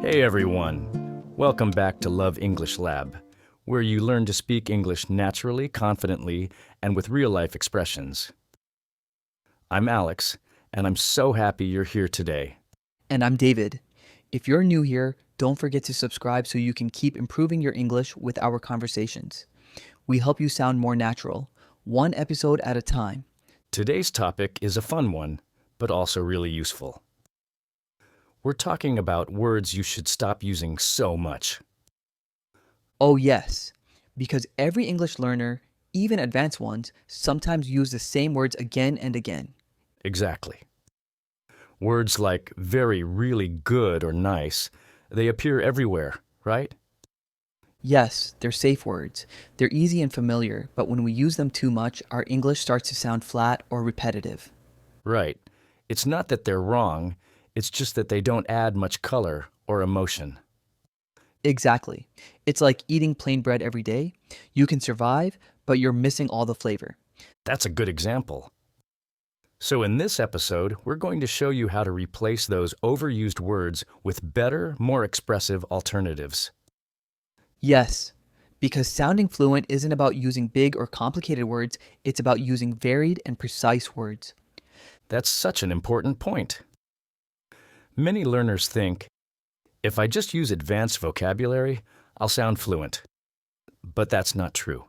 Hey everyone! Welcome back to Love English Lab, where you learn to speak English naturally, confidently, and with real-life expressions. I'm Alex, and I'm so happy you're here today. And I'm David. If you're new here, don't forget to subscribe so you can keep improving your English with our conversations. We help you sound more natural, one episode at a time. Today's topic is a fun one, but also really useful. We're talking about words you should stop using so much. Oh, yes, because every English learner, even advanced ones, sometimes use the same words again and again. Exactly. Words like very, really good or nice, they appear everywhere, right? Yes, they're safe words. They're easy and familiar, but when we use them too much, our English starts to sound flat or repetitive. Right. It's not that they're wrong, it's just that they don't add much color or emotion. Exactly. It's like eating plain bread every day. You can survive, but you're missing all the flavor. That's a good example. So in this episode, we're going to show you how to replace those overused words with better, more expressive alternatives. Yes, because sounding fluent isn't about using big or complicated words, it's about using varied and precise words. That's such an important point. Many learners think, if I just use advanced vocabulary, I'll sound fluent. But that's not true.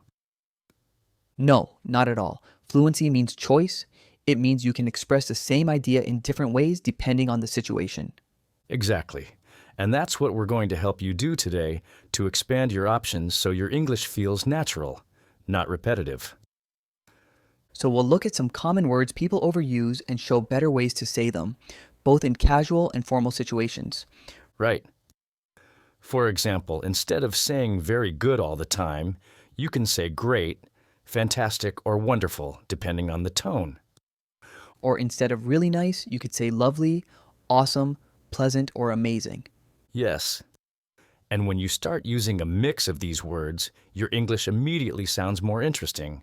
No, not at all. Fluency means choice. It means you can express the same idea in different ways depending on the situation. Exactly. And that's what we're going to help you do today to expand your options so your English feels natural, not repetitive. So we'll look at some common words people overuse and show better ways to say them, both in casual and formal situations. Right. For example, instead of saying very good all the time, you can say great, fantastic, or wonderful, depending on the tone. Or instead of really nice, you could say lovely, awesome, pleasant, or amazing. Yes. And when you start using a mix of these words, your English immediately sounds more interesting.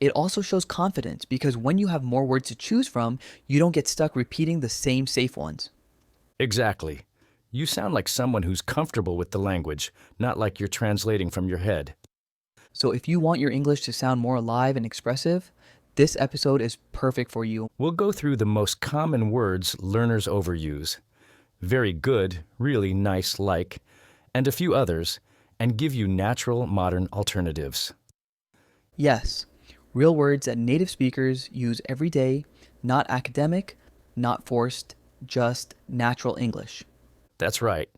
It also shows confidence because when you have more words to choose from, you don't get stuck repeating the same safe ones. Exactly. You sound like someone who's comfortable with the language, not like you're translating from your head. So if you want your English to sound more alive and expressive, this episode is perfect for you. We'll go through the most common words learners overuse, very good, really nice, like, and a few others, and give you natural, modern alternatives. Yes, real words that native speakers use every day, not academic, not forced, just natural English. That's right.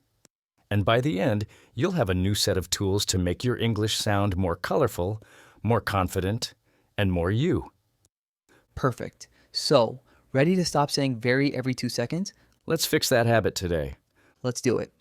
And by the end, you'll have a new set of tools to make your English sound more colorful, more confident, and more you. Perfect. So, ready to stop saying very every 2 seconds? Let's fix that habit today. Let's do it.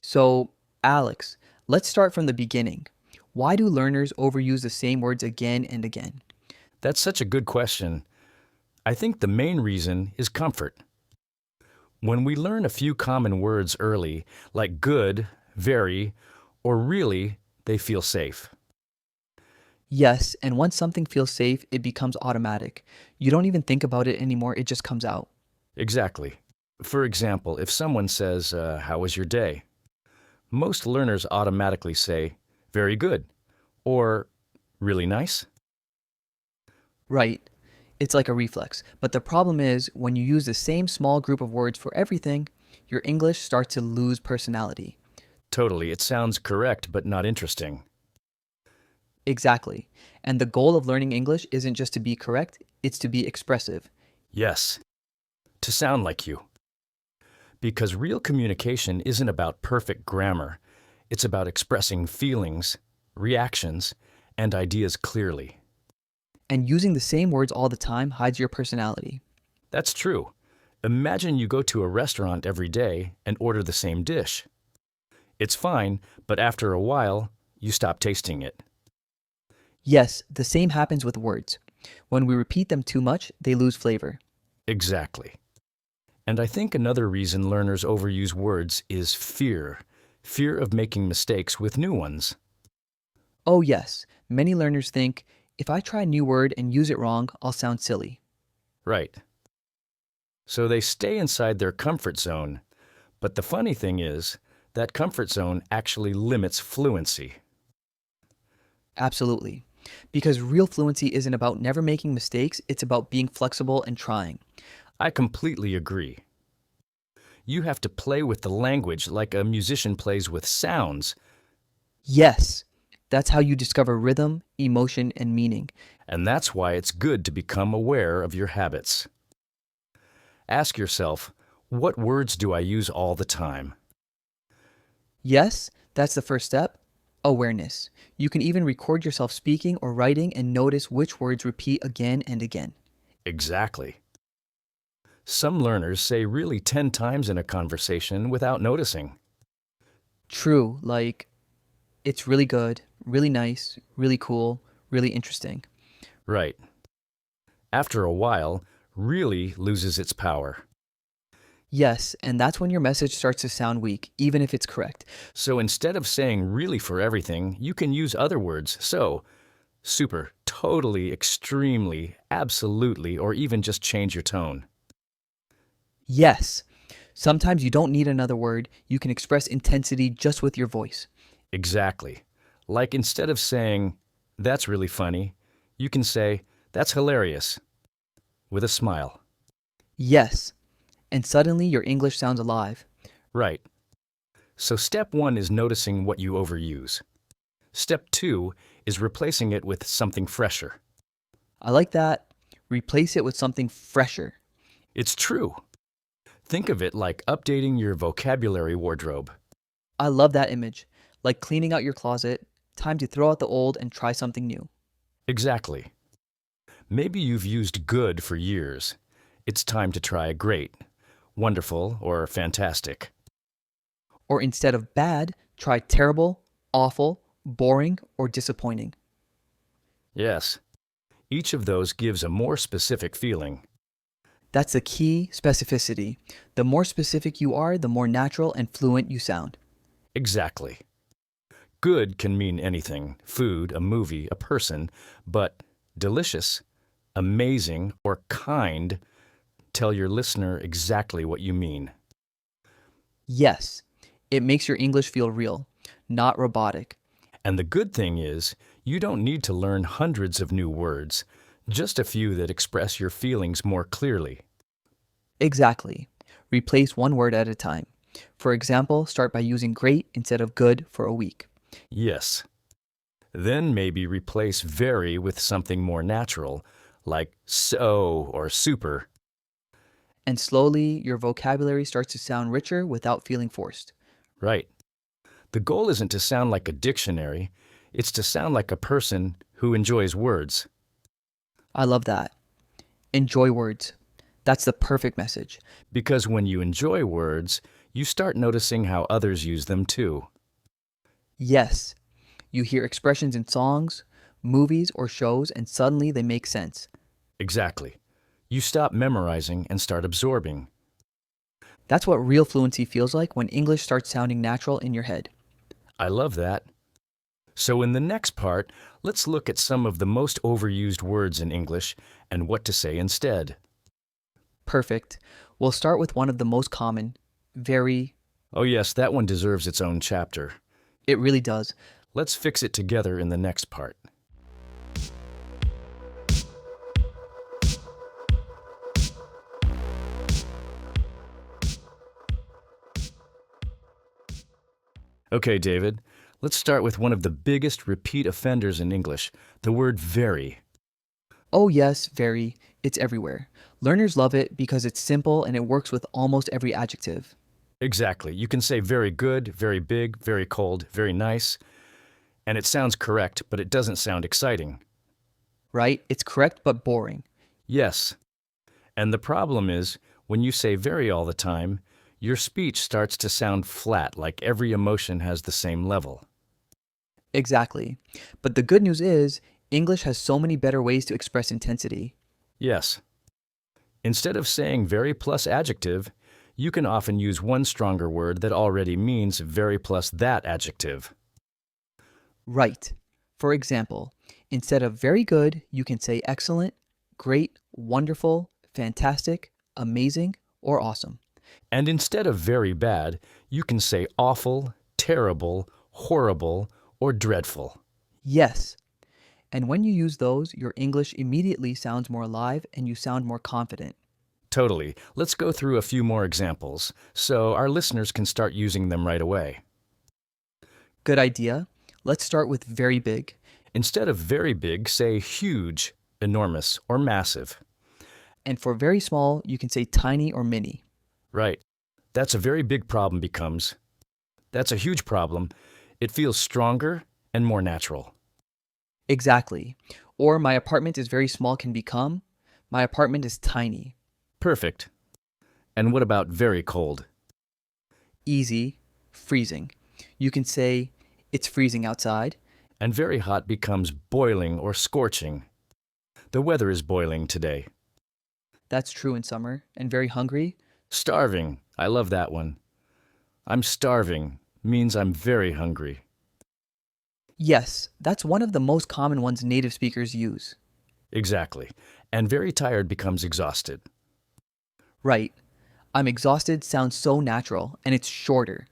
So, Alex, let's start from the beginning. Why do learners overuse the same words again and again? That's such a good question. I think the main reason is comfort. When we learn a few common words early, like good, very, or really, they feel safe. Yes, and once something feels safe, it becomes automatic. You don't even think about it anymore, it just comes out. Exactly. For example, if someone says, how was your day? Most learners automatically say, very good, or really nice. Right. It's like a reflex. But the problem is, when you use the same small group of words for everything, your English starts to lose personality. Totally, it sounds correct but not interesting. Exactly. And the goal of learning English isn't just to be correct, it's to be expressive. Yes, to sound like you. Because real communication isn't about perfect grammar. It's about expressing feelings, reactions, and ideas clearly. And using the same words all the time hides your personality. That's true. Imagine you go to a restaurant every day and order the same dish. It's fine, but after a while, you stop tasting it. Yes, the same happens with words. When we repeat them too much, they lose flavor. Exactly. And I think another reason learners overuse words is fear. Fear of making mistakes with new ones. Oh, yes, Many learners think, if I try a new word and use it wrong, I'll sound silly. Right. So they stay inside their comfort zone. But the funny thing is, that comfort zone actually limits fluency. Absolutely. Because real fluency isn't about never making mistakes, it's about being flexible and trying. I completely agree. You have to play with the language like a musician plays with sounds, Yes, that's how you discover rhythm, emotion, and meaning. and that's why it's good to become aware of your habits. Ask yourself, what words do I use all the time? Yes, that's the first step. Awareness. You can even record yourself speaking or writing and notice which words repeat again and again. Exactly. Some learners say really 10 times in a conversation without noticing. True, like, it's really good, really nice, really cool, really interesting. Right. After a while, really loses its power. Yes, and that's when your message starts to sound weak, even if it's correct. So instead of saying really for everything, you can use other words. So, super, totally, extremely, absolutely, or even just change your tone. Yes, sometimes you don't need another word, you can express intensity just with your voice. Exactly. Like instead of saying, that's really funny, you can say, that's hilarious, with a smile. Yes, and suddenly your English sounds alive. Right. So step 1 is noticing what you overuse. Step 2 is replacing it with something fresher. I like that. Replace it with something fresher. It's true. Think of it like updating your vocabulary wardrobe. I love that image. Like cleaning out your closet, time to throw out the old and try something new. Exactly. Maybe you've used good for years. It's time to try great, wonderful, or fantastic. Or instead of bad, try terrible, awful, boring, or disappointing. Yes, each of those gives a more specific feeling. That's the key, specificity. The more specific you are, the more natural and fluent you sound. Exactly. Good can mean anything, food, a movie, a person, but delicious, amazing, or kind tell your listener exactly what you mean. Yes, it makes your English feel real, not robotic. And the good thing is, you don't need to learn hundreds of new words, just a few that express your feelings more clearly. Exactly. Replace one word at a time. For example, start by using great instead of good for a week. Yes. Then maybe replace very with something more natural, like so or super. And slowly, your vocabulary starts to sound richer without feeling forced. Right. The goal isn't to sound like a dictionary, it's to sound like a person who enjoys words. I love that. Enjoy words. That's the perfect message. Because when you enjoy words, you start noticing how others use them too. Yes, you hear expressions in songs, movies, or shows, and suddenly they make sense. Exactly. You stop memorizing and start absorbing. That's what real fluency feels like when English starts sounding natural in your head. I love that. So in the next part, let's look at some of the most overused words in English and what to say instead. Perfect. We'll start with one of the most common, very. Oh yes, that one deserves its own chapter. It really does. Let's fix it together in the next part. Okay, David, let's start with one of the biggest repeat offenders in English, the word very. Oh, yes, very. It's everywhere. Learners love it because it's simple and it works with almost every adjective. Exactly. You can say very good, very big, very cold, very nice, and it sounds correct, but it doesn't sound exciting. Right? It's correct but boring. Yes. And the problem is, when you say very all the time, your speech starts to sound flat, like every emotion has the same level. Exactly. But the good news is, English has so many better ways to express intensity. Yes. Instead of saying very plus adjective, you can often use one stronger word that already means very plus that adjective. Right. For example, Instead of very good, you can say excellent, great, wonderful, fantastic, amazing, or awesome. And instead of very bad, you can say awful, terrible, horrible, or dreadful. Yes. And when you use those, your English immediately sounds more alive and you sound more confident. Totally. Let's go through a few more examples so our listeners can start using them right away. Good idea. Let's start with very big. Instead of very big, say huge, enormous, or massive. And for very small, you can say tiny or mini. Right. That's a very big problem becomes. That's a huge problem. It feels stronger and more natural. Exactly. Or my apartment is very small can become, my apartment is tiny. Perfect. And what about very cold? Easy, freezing. You can say, it's freezing outside. And very hot becomes boiling or scorching. The weather is boiling today. That's true in summer. And very hungry. Starving. I love that one. I'm starving means I'm very hungry. Yes, that's one of the most common ones native speakers use. Exactly. And very tired becomes exhausted. Right. I'm exhausted sounds so natural, and it's shorter.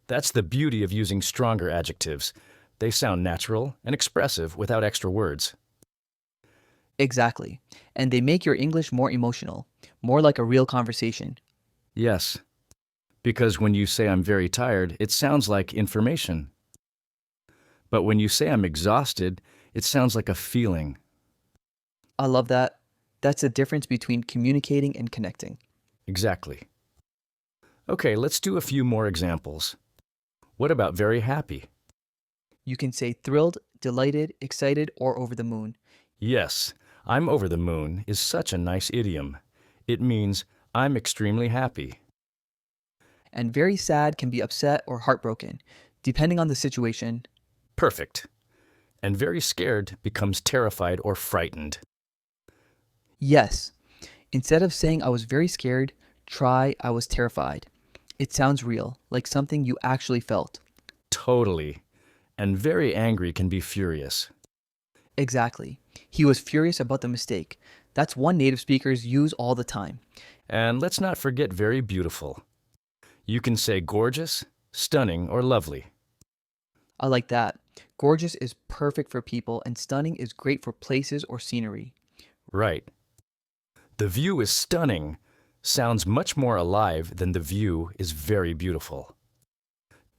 That's the beauty of using stronger adjectives. They sound natural and expressive without extra words. Exactly. And they make your English more emotional, more like a real conversation. Yes. Because when you say I'm very tired, it sounds like information. But when you say I'm exhausted, it sounds like a feeling. I love that. That's the difference between communicating and connecting. Exactly. Okay, let's do a few more examples. What about very happy? You can say thrilled, delighted, excited, or over the moon. Yes, I'm over the moon is such a nice idiom. It means I'm extremely happy. And very sad can be upset or heartbroken, depending on the situation. Perfect. And very scared becomes terrified or frightened. Yes. Instead of saying I was very scared, try I was terrified. It sounds real, like something you actually felt. Totally. And very angry can be furious. Exactly. He was furious about the mistake. That's one native speakers use all the time. And let's not forget very beautiful. You can say gorgeous, stunning, or lovely. I like that. Gorgeous is perfect for people, and stunning is great for places or scenery. Right. The view is stunning sounds much more alive than the view is very beautiful.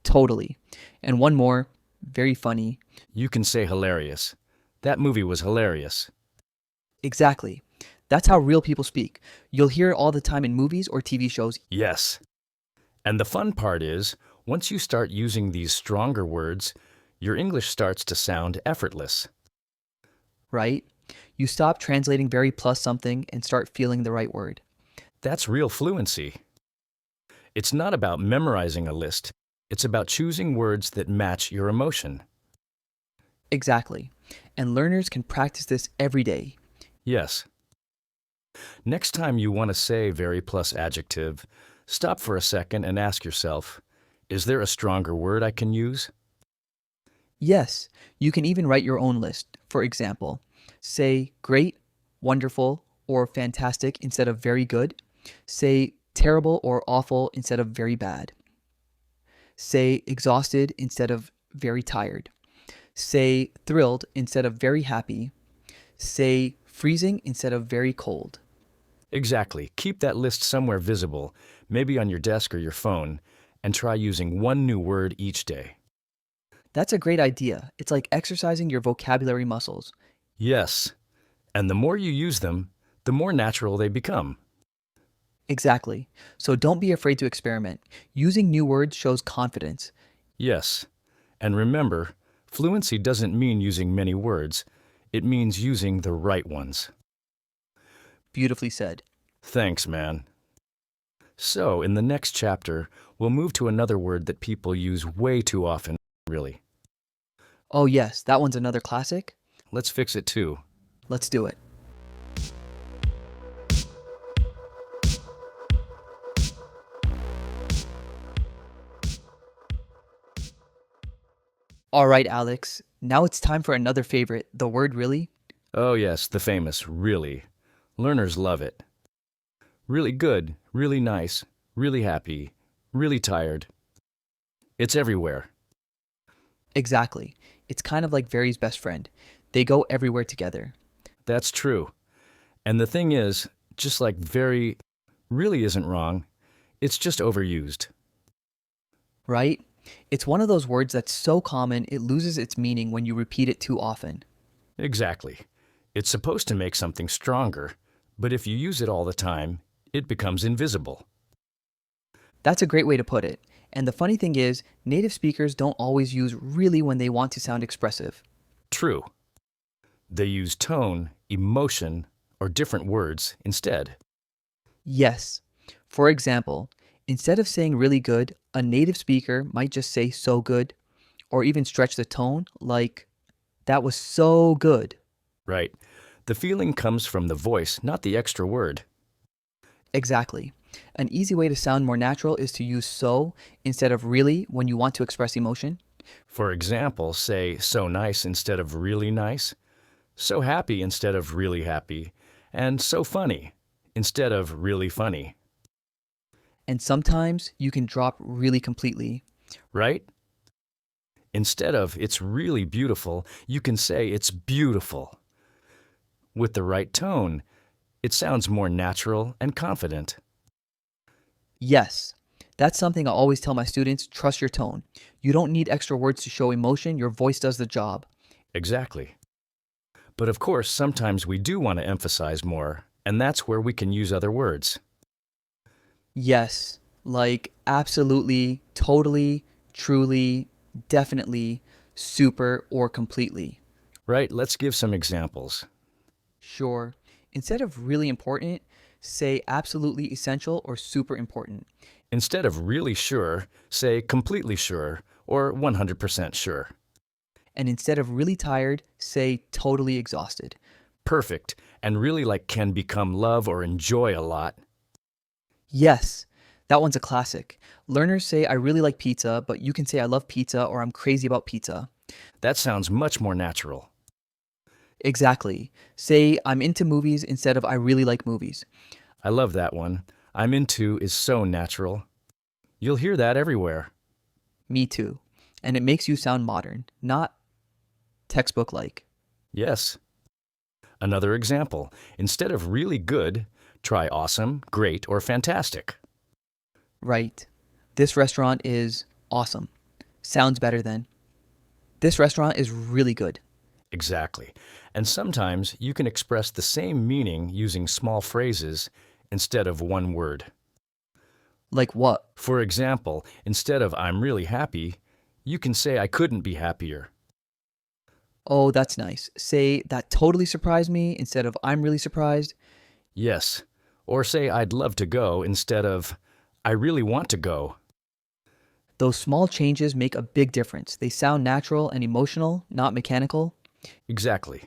Totally. And one more, very funny. You can say hilarious. That movie was hilarious. Exactly. That's how real people speak. You'll hear it all the time in movies or TV shows. Yes. And the fun part is, once you start using these stronger words, your English starts to sound effortless. Right? You stop translating very plus something and start feeling the right word. That's real fluency. It's not about memorizing a list. It's about choosing words that match your emotion. Exactly. And learners can practice this every day. Yes. Next time you want to say very plus adjective, stop for a second and ask yourself, is there a stronger word I can use? Yes, you can even write your own list. For example, say great, wonderful, or fantastic instead of very good. Say terrible or awful instead of very bad. Say exhausted instead of very tired. Say thrilled instead of very happy. Say freezing instead of very cold. Exactly. Keep that list somewhere visible, maybe on your desk or your phone, and try using one new word each day. That's a great idea. It's like exercising your vocabulary muscles. Yes. And the more you use them, the more natural they become. Exactly. So don't be afraid to experiment. Using new words shows confidence. Yes. And remember, fluency doesn't mean using many words. It means using the right ones. Beautifully said. Thanks, man. So, in the next chapter, we'll move to another word that people use way too often, really. Oh, yes, that one's another classic. Let's fix it too. Let's do it. All right, Alex. Now it's time for another favorite, the word really. Oh, yes, the famous really. Learners love it. Really good, really nice, really happy, really tired. It's everywhere. Exactly. It's kind of like Very's best friend. They go everywhere together, That's true. And the thing is, just like very really isn't wrong, it's just overused. right? It's one of those words that's so common it loses its meaning when you repeat it too often. Exactly. It's supposed to make something stronger, but if you use it all the time, it becomes invisible. That's a great way to put it. And the funny thing is, native speakers don't always use really when they want to sound expressive. True. They use tone, emotion, or different words instead. Yes. For example, instead of saying really good, a native speaker might just say so good, or even stretch the tone like, that was so good. Right. The feeling comes from the voice, not the extra word. Exactly. An easy way to sound more natural is to use so instead of really when you want to express emotion. For example, say so nice instead of really nice, so happy instead of really happy, and so funny instead of really funny. And sometimes you can drop really completely. Right? Instead of it's really beautiful, you can say it's beautiful. With the right tone, it sounds more natural and confident. Yes, that's something I always tell my students, trust your tone. You don't need extra words to show emotion, your voice does the job. Exactly. But of course, sometimes we do want to emphasize more, and that's where we can use other words. Yes, like absolutely, totally, truly, definitely, super, or completely. Right? Let's give some examples. Sure. Instead of really important, say absolutely essential or super important. Instead of really sure, say completely sure or 100% sure. And instead of really tired, say totally exhausted. Perfect, and really like can become love or enjoy a lot. Yes, that one's a classic. Learners say I really like pizza, but you can say I love pizza or I'm crazy about pizza. That sounds much more natural. Exactly. Say I'm into movies instead of I really like movies. I love that one. I'm into is so natural. You'll hear that everywhere. Me too. And it makes you sound modern, not textbook like. Yes. Another example. Instead of really good, try awesome, great, or fantastic. Right. This restaurant is awesome. Sounds better than. This restaurant is really good. Exactly. And sometimes you can express the same meaning using small phrases instead of one word. Like what? For example, instead of I'm really happy, you can say I couldn't be happier. Oh, that's nice. Say that totally surprised me instead of I'm really surprised. Yes. Or say I'd love to go instead of I really want to go. Those small changes make a big difference. They sound natural and emotional, not mechanical. Exactly.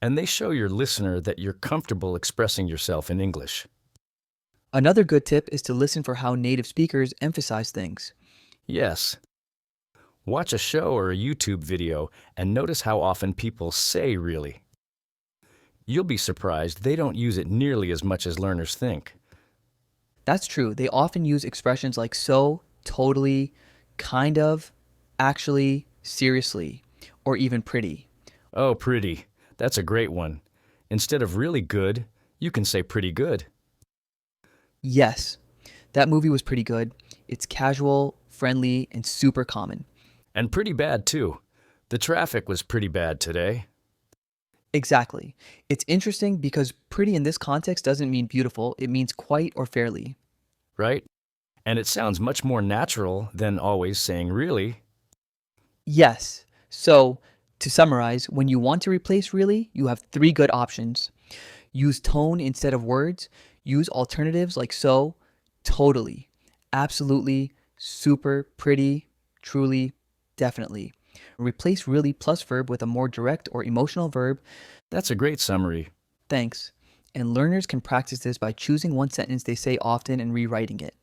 And they show your listener that you're comfortable expressing yourself in English. Another good tip is to listen for how native speakers emphasize things. Yes. Watch a show or a YouTube video and notice how often people say really. You'll be surprised they don't use it nearly as much as learners think. That's true. They often use expressions like so, totally, kind of, actually, seriously, or even pretty. Oh, pretty. That's a great one. Instead of really good, you can say pretty good. Yes, that movie was pretty good. It's casual, friendly, and super common. And pretty bad, too. The traffic was pretty bad today, Exactly. It's interesting because pretty in this context doesn't mean beautiful, it means quite or fairly. right? And it sounds much more natural than always saying really. Yes. So, to summarize, when you want to replace really, you have three good options. Use tone instead of words, use alternatives like so, totally, absolutely, super, pretty, truly, definitely. Replace really plus verb with a more direct or emotional verb, That's a great summary. thanks. And learners can practice this by choosing one sentence they say often and rewriting it.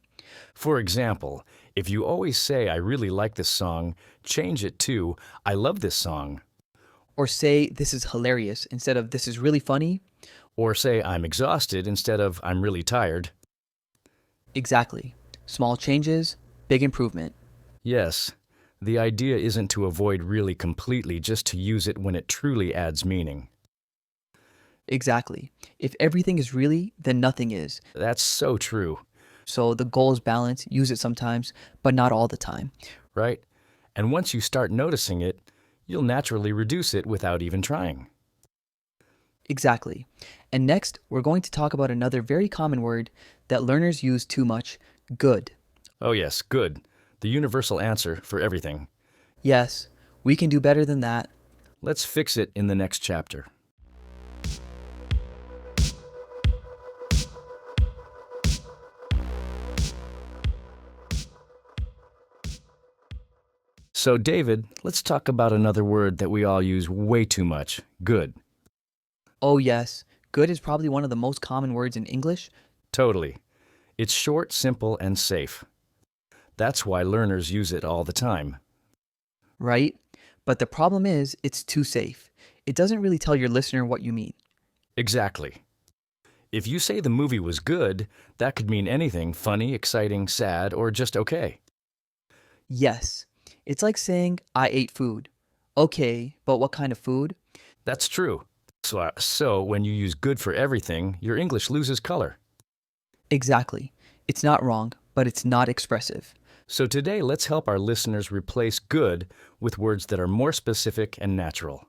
For example, if you always say, I really like this song, change it to, I love this song. Or say this is hilarious instead of this is really funny. Or say I'm exhausted instead of I'm really tired. Exactly. Small changes, big improvement. Yes, the idea isn't to avoid really completely, just to use it when it truly adds meaning. Exactly. If everything is really, then nothing is. That's so true, So the goal is balance, use it sometimes, but not all the time. right? And once you start noticing it, you'll naturally reduce it without even trying. Exactly. And next, we're going to talk about another very common word that learners use too much, good. Oh, yes, good. The universal answer for everything. Yes, we can do better than that. Let's fix it in the next chapter. So, David, let's talk about another word that we all use way too much, good. Oh, yes, good is probably one of the most common words in English. Totally. It's short, simple, and safe. That's why learners use it all the time. Right? But the problem is, it's too safe. It doesn't really tell your listener what you mean. Exactly. If you say the movie was good, that could mean anything: funny, exciting, sad, or just okay. Yes, it's like saying, I ate food. Okay, but what kind of food? That's true. So when you use good for everything, your English loses color. Exactly. It's not wrong, but it's not expressive. So today, let's help our listeners replace good with words that are more specific and natural.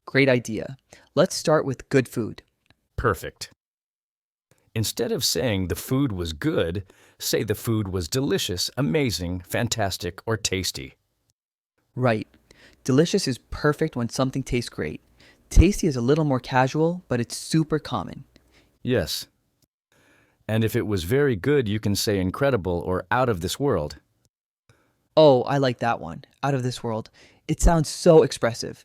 Great idea. Let's start with good food. Perfect. Instead of saying the food was good, say the food was delicious, amazing, fantastic, or tasty. Right. Delicious is perfect when something tastes great. Tasty is a little more casual, but it's super common. Yes. And if it was very good, you can say incredible or out of this world. Oh, I like that one. Out of this world. It sounds so expressive.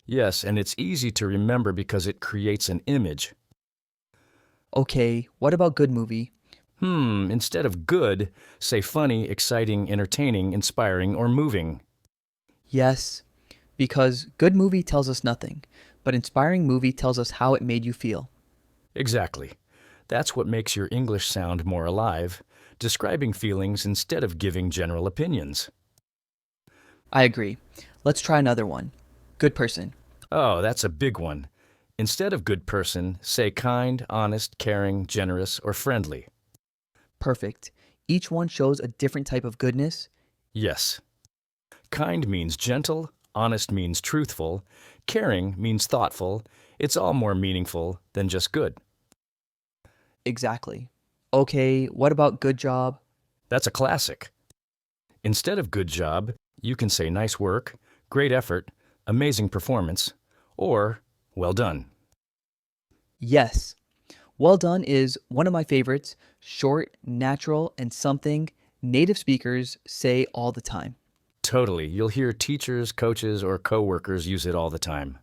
Yes, and it's easy to remember because it creates an image. Okay, what about good movie? Instead of good, say funny, exciting, entertaining, inspiring, or moving. Yes, because good movie tells us nothing, but inspiring movie tells us how it made you feel. Exactly. That's what makes your English sound more alive, describing feelings instead of giving general opinions. I agree. Let's try another one. Good person. Oh, that's a big one. Instead of good person, say kind, honest, caring, generous, or friendly. Perfect. Each one shows a different type of goodness. Yes. Kind means gentle, honest means truthful, caring means thoughtful. It's all more meaningful than just good. Exactly. Okay, what about good job? That's a classic. Instead of good job, you can say nice work, great effort, amazing performance, or well done. Yes. Well done is one of my favorites, short, natural, and something native speakers say all the time. Totally. You'll hear teachers, coaches, or coworkers use it all the time.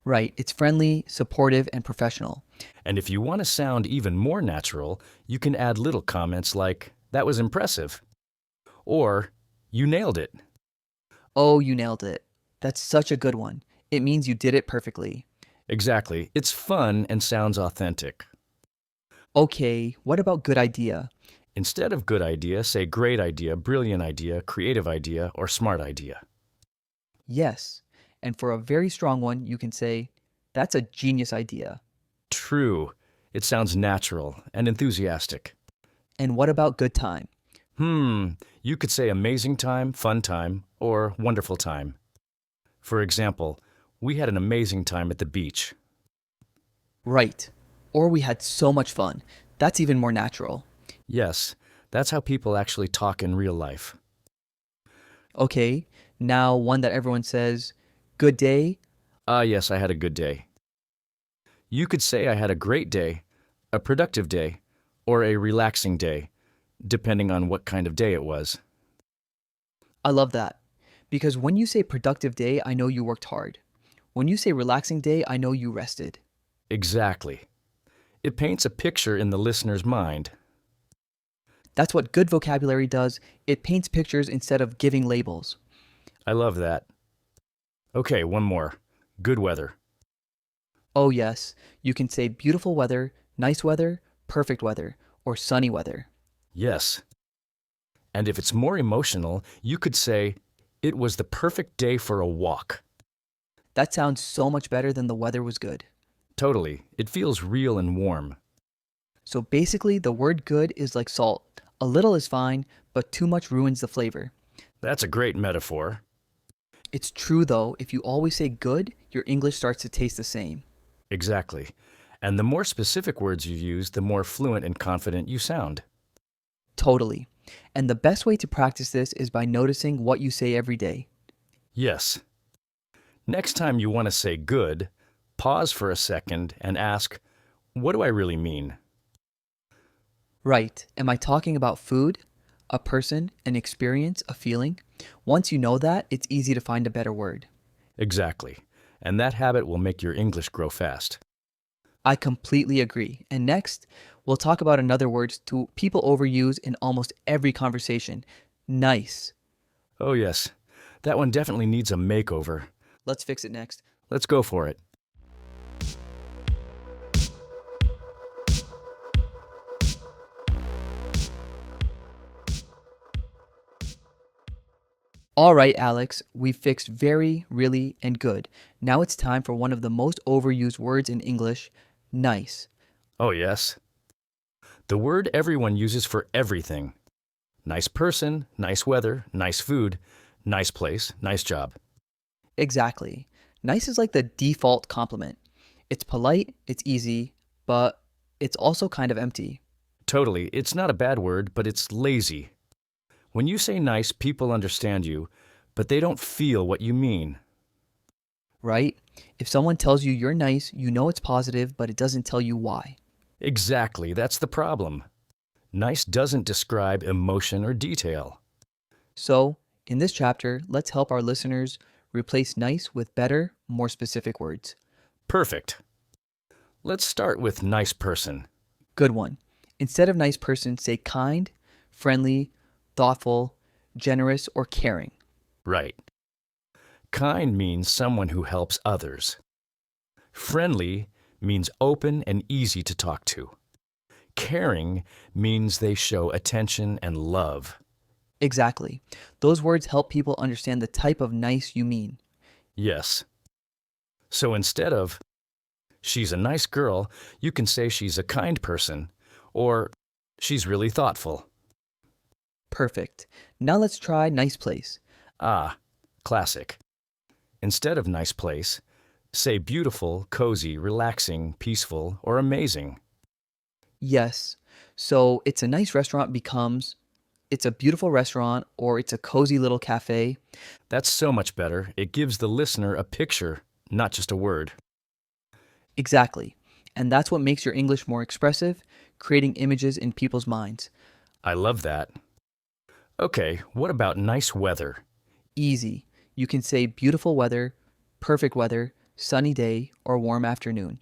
Right, it's friendly, supportive, and professional. And if you want to sound even more natural, you can add little comments like, that was impressive, or you nailed it. Oh, you nailed it. That's such a good one. It means you did it perfectly. Exactly. It's fun and sounds authentic. Okay, what about good idea? Instead of good idea, say great idea, brilliant idea, creative idea, or smart idea. Yes. And for a very strong one, you can say, that's a genius idea. True. It sounds natural and enthusiastic. And what about good time? You could say amazing time, fun time, or wonderful time. For example, we had an amazing time at the beach. Right. Or we had so much fun. That's even more natural. Yes, that's how people actually talk in real life. Okay, now one that everyone says, good day. Ah, yes, I had a good day. You could say I had a great day, a productive day, or a relaxing day, depending on what kind of day it was. I love that. Because when you say productive day, I know you worked hard. When you say relaxing day, I know you rested. Exactly. It paints a picture in the listener's mind. That's what good vocabulary does. It paints pictures instead of giving labels. I love that. Okay, one more. Good weather. Oh, yes, you can say beautiful weather, nice weather, perfect weather, or sunny weather. Yes. And if it's more emotional, you could say, it was the perfect day for a walk. That sounds so much better than the weather was good. Totally. It feels real and warm. So basically, the word good is like salt. A little is fine, but too much ruins the flavor. That's a great metaphor. It's true though, if you always say good, your English starts to taste the same. Exactly. And the more specific words you use, the more fluent and confident you sound. Totally. And the best way to practice this is by noticing what you say every day. Yes. Next time you want to say good, pause for a second and ask, what do I really mean? Right. Am I talking about food, a person, an experience, a feeling? Once you know that, it's easy to find a better word. Exactly. And that habit will make your English grow fast. I completely agree. And next, we'll talk about another word to people overuse in almost every conversation. Nice. Oh, yes. That one definitely needs a makeover. Let's fix it next. Let's go for it. All right, Alex, we've fixed very, really, and good. Now it's time for one of the most overused words in English, nice. Oh, yes. The word everyone uses for everything. Nice person, nice weather, nice food, nice place, nice job. Exactly. Nice is like the default compliment. It's polite, it's easy, but it's also kind of empty, Totally. It's not a bad word, but it's lazy. When you say nice, people understand you, but they don't feel what you mean. right? If someone tells you you're nice, you know it's positive, but it doesn't tell you why. Exactly, that's the problem. Nice doesn't describe emotion or detail. So, in this chapter, let's help our listeners replace nice with better, more specific words. Perfect. Let's start with nice person. Good one. Instead of nice person, say kind, friendly, thoughtful, generous, or caring. Right. Kind means someone who helps others. Friendly means open and easy to talk to. Caring means they show attention and love. Exactly. Those words help people understand the type of nice you mean. Yes. So instead of, she's a nice girl, you can say she's a kind person, or she's really thoughtful. Perfect. Now let's try nice place. Ah, classic. Instead of nice place, say beautiful, cozy, relaxing, peaceful, or amazing. Yes. So it's a nice restaurant becomes it's a beautiful restaurant or it's a cozy little cafe. That's so much better. It gives the listener a picture, not just a word. Exactly. And that's what makes your English more expressive, creating images in people's minds. I love that. Okay, what about nice weather? Easy. You can say beautiful weather, perfect weather, sunny day, or warm afternoon.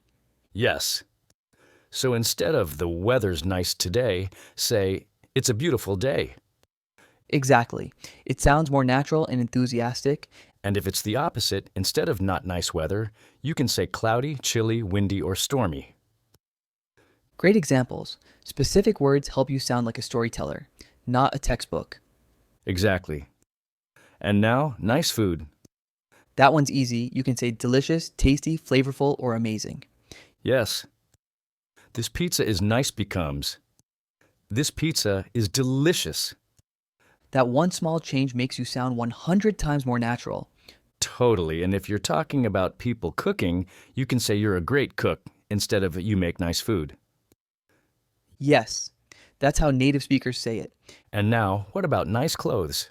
Yes. So instead of the weather's nice today, say it's a beautiful day. Exactly. It sounds more natural and enthusiastic. And if it's the opposite, instead of not nice weather, you can say cloudy, chilly, windy, or stormy. Great examples. Specific words help you sound like a storyteller, not a textbook. Exactly. And now, nice food. That one's easy. You can say delicious, tasty, flavorful, or amazing. Yes. This pizza is nice becomes. This pizza is delicious. That one small change makes you sound 100 times more natural. Totally. And if you're talking about people cooking, you can say you're a great cook instead of you make nice food. Yes, that's how native speakers say it. And now, what about nice clothes?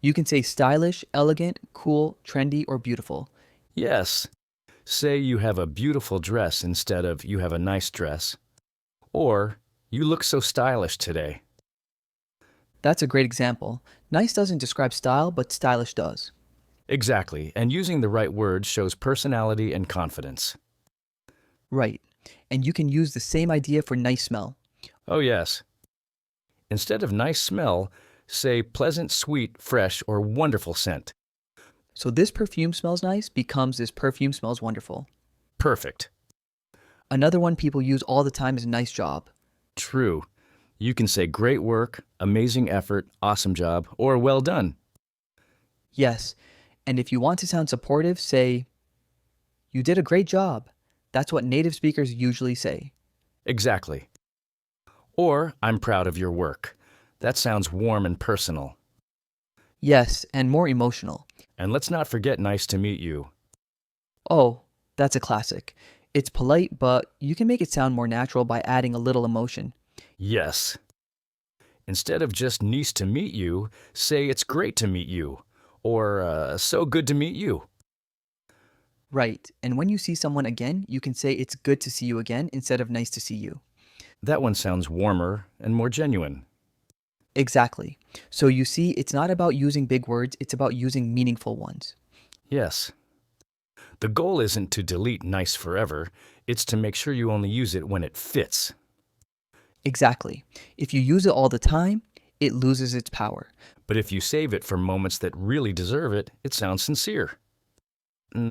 You can say stylish, elegant, cool, trendy, or beautiful. Yes. Say you have a beautiful dress instead of you have a nice dress. Or, you look so stylish today. That's a great example. Nice doesn't describe style, but stylish does. Exactly. And using the right word shows personality and confidence. Right. And you can use the same idea for nice smell. Oh, yes. Instead of nice smell, say pleasant, sweet, fresh, or wonderful scent. So this perfume smells nice becomes this perfume smells wonderful. Perfect. Another one people use all the time is nice job. True. You can say great work, amazing effort, awesome job, or well done. Yes, and if you want to sound supportive, say, you did a great job. That's what native speakers usually say. Exactly. Or, I'm proud of your work. That sounds warm and personal. Yes, and more emotional. And let's not forget nice to meet you. Oh, that's a classic. It's polite, but you can make it sound more natural by adding a little emotion. Yes. Instead of just nice to meet you, say it's great to meet you. Or, so good to meet you. Right, and when you see someone again, you can say it's good to see you again instead of nice to see you. That one sounds warmer and more genuine. Exactly. So you see, it's not about using big words, it's about using meaningful ones. Yes. The goal isn't to delete nice forever, it's to make sure you only use it when it fits. Exactly. If you use it all the time, it loses its power. But if you save it for moments that really deserve it, it sounds sincere.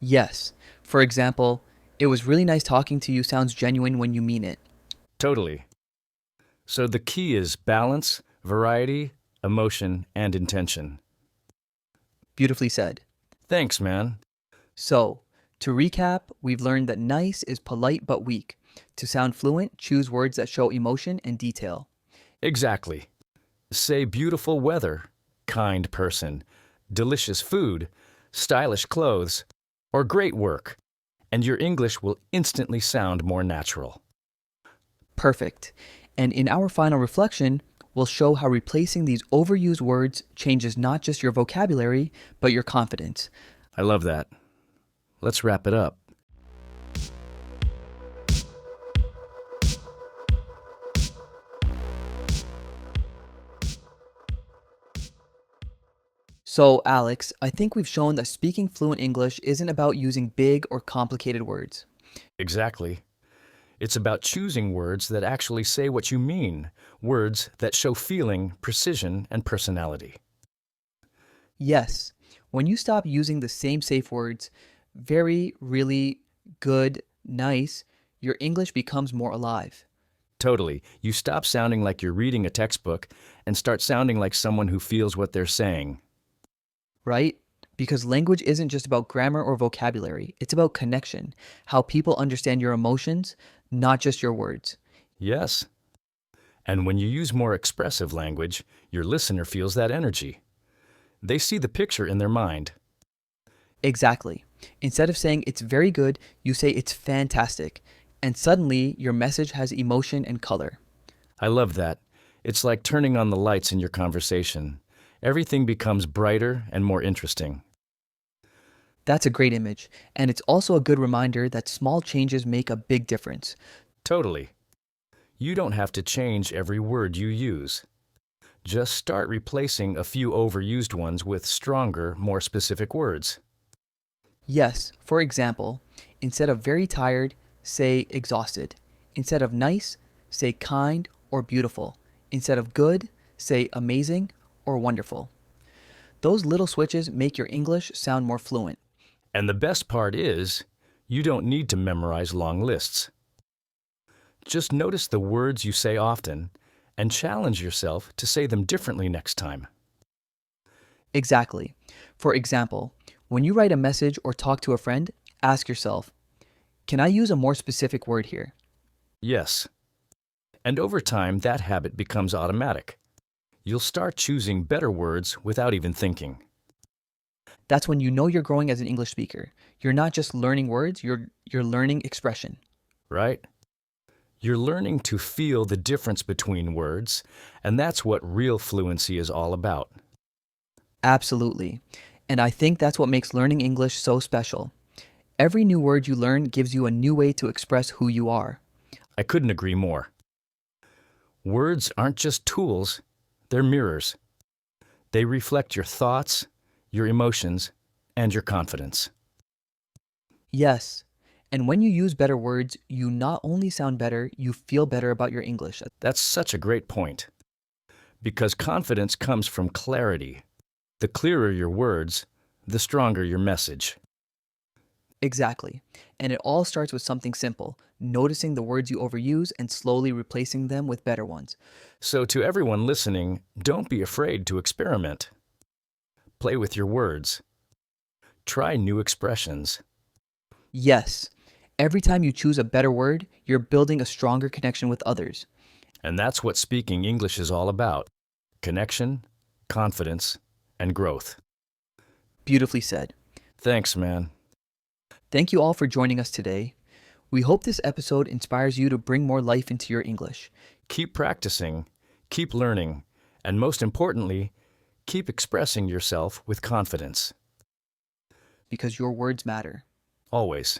Yes. For example, it was really nice talking to you sounds genuine when you mean it. Totally. So the key is balance, variety, emotion, and intention. Beautifully said. Thanks, man. So, to recap, we've learned that nice is polite but weak. To sound fluent, choose words that show emotion and detail. Exactly. Say beautiful weather, kind person, delicious food, stylish clothes, or great work, and your English will instantly sound more natural. Perfect. And in our final reflection, we'll show how replacing these overused words changes not just your vocabulary, but your confidence. I love that. Let's wrap it up. So, Alex, I think we've shown that speaking fluent English isn't about using big or complicated words. Exactly. It's about choosing words that actually say what you mean, words that show feeling, precision, and personality. Yes, when you stop using the same safe words, very, really, good, nice, your English becomes more alive, Totally. You stop sounding like you're reading a textbook and start sounding like someone who feels what they're saying. right? Because language isn't just about grammar or vocabulary, it's about connection, how people understand your emotions, not just your words. Yes. And when you use more expressive language, your listener feels that energy. They see the picture in their mind. Exactly. Instead of saying it's very good, you say it's fantastic. And suddenly, your message has emotion and color. I love that. It's like turning on the lights in your conversation. Everything becomes brighter and more interesting. That's a great image. And it's also a good reminder that small changes make a big difference. Totally. You don't have to change every word you use. Just start replacing a few overused ones with stronger, more specific words. Yes, for example, instead of very tired, say exhausted. Instead of nice, say kind or beautiful. Instead of good, say amazing or wonderful. Those little switches make your English sound more fluent. And the best part is, you don't need to memorize long lists. Just notice the words you say often and challenge yourself to say them differently next time. Exactly. For example, when you write a message or talk to a friend, ask yourself, can I use a more specific word here? Yes. And over time, that habit becomes automatic. You'll start choosing better words without even thinking. That's when you know you're growing as an English speaker. You're not just learning words, you're learning expression. Right? You're learning to feel the difference between words, and that's what real fluency is all about. Absolutely. And I think that's what makes learning English so special. Every new word you learn gives you a new way to express who you are. I couldn't agree more. Words aren't just tools, they're mirrors. They reflect your thoughts, your emotions, and your confidence. Yes. And when you use better words, you not only sound better, you feel better about your English. That's such a great point. Because confidence comes from clarity. The clearer your words, the stronger your message. Exactly. And it all starts with something simple, noticing the words you overuse and slowly replacing them with better ones. So, to everyone listening, don't be afraid to experiment. Play with your words. Try new expressions. Yes, every time you choose a better word, you're building a stronger connection with others. And that's what speaking English is all about: connection, confidence, and growth. Beautifully said. Thanks, man. Thank you all for joining us today. We hope this episode inspires you to bring more life into your English. Keep practicing, keep learning, and most importantly, keep expressing yourself with confidence. Because your words matter. Always.